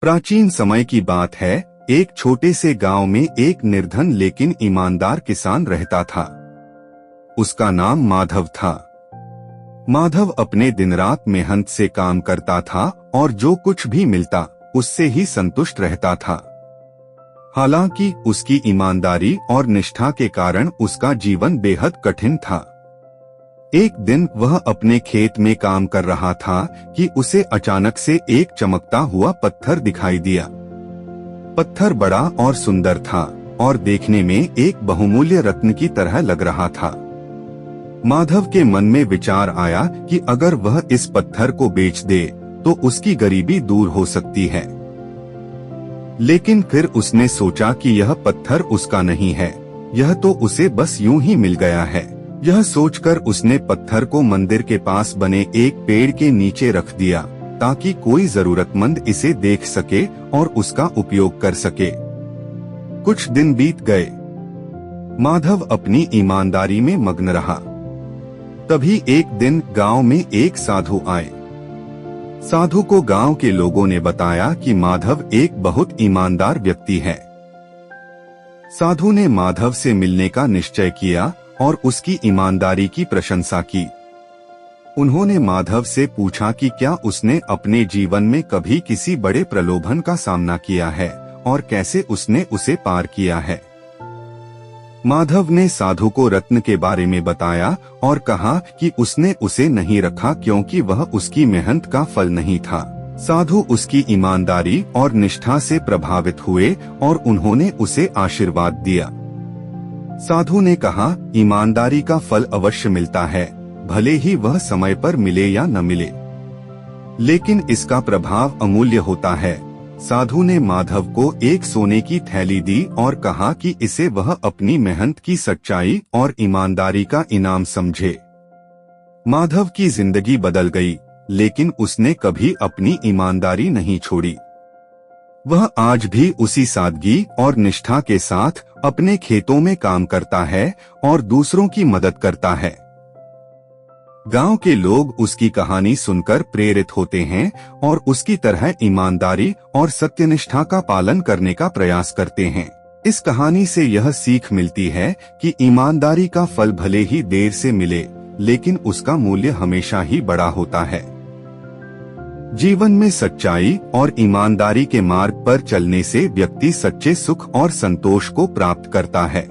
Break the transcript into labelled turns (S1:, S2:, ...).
S1: प्राचीन समय की बात है। एक छोटे से गांव में एक निर्धन लेकिन ईमानदार किसान रहता था। उसका नाम माधव था। माधव अपने दिन रात मेहनत से काम करता था और जो कुछ भी मिलता उससे ही संतुष्ट रहता था। हालांकि उसकी ईमानदारी और निष्ठा के कारण उसका जीवन बेहद कठिन था। एक दिन वह अपने खेत में काम कर रहा था कि उसे अचानक से एक चमकता हुआ पत्थर दिखाई दिया। पत्थर बड़ा और सुंदर था और देखने में एक बहुमूल्य रत्न की तरह लग रहा था। माधव के मन में विचार आया कि अगर वह इस पत्थर को बेच दे तो उसकी गरीबी दूर हो सकती है। लेकिन फिर उसने सोचा कि यह पत्थर उसका नहीं है, यह तो उसे बस यूं ही मिल गया है। यह सोचकर उसने पत्थर को मंदिर के पास बने एक पेड़ के नीचे रख दिया ताकि कोई जरूरतमंद इसे देख सके और उसका उपयोग कर सके। कुछ दिन बीत गए। माधव अपनी ईमानदारी में मग्न रहा। तभी एक दिन गांव में एक साधु आए। साधु को गांव के लोगों ने बताया कि माधव एक बहुत ईमानदार व्यक्ति है। साधु ने माधव से मिलने का निश्चय किया और उसकी ईमानदारी की प्रशंसा की। उन्होंने माधव से पूछा कि क्या उसने अपने जीवन में कभी किसी बड़े प्रलोभन का सामना किया है और कैसे उसने उसे पार किया है। माधव ने साधु को रत्न के बारे में बताया और कहा कि उसने उसे नहीं रखा क्योंकि वह उसकी मेहनत का फल नहीं था। साधु उसकी ईमानदारी और निष्ठा से प्रभावित हुए और उन्होंने उसे आशीर्वाद दिया। साधु ने कहा, ईमानदारी का फल अवश्य मिलता है, भले ही वह समय पर मिले या न मिले, लेकिन इसका प्रभाव अमूल्य होता है। साधु ने माधव को एक सोने की थैली दी और कहा कि इसे वह अपनी मेहनत की सच्चाई और ईमानदारी का इनाम समझे। माधव की जिंदगी बदल गई, लेकिन उसने कभी अपनी ईमानदारी नहीं छोड़ी। वह आज भी उसी सादगी और निष्ठा के साथ अपने खेतों में काम करता है और दूसरों की मदद करता है। गांव के लोग उसकी कहानी सुनकर प्रेरित होते हैं और उसकी तरह ईमानदारी और सत्यनिष्ठा का पालन करने का प्रयास करते हैं। इस कहानी से यह सीख मिलती है कि ईमानदारी का फल भले ही देर से मिले, लेकिन उसका मूल्य हमेशा ही बड़ा होता है। जीवन में सच्चाई और ईमानदारी के मार्ग पर चलने से व्यक्ति सच्चे सुख और संतोष को प्राप्त करता है।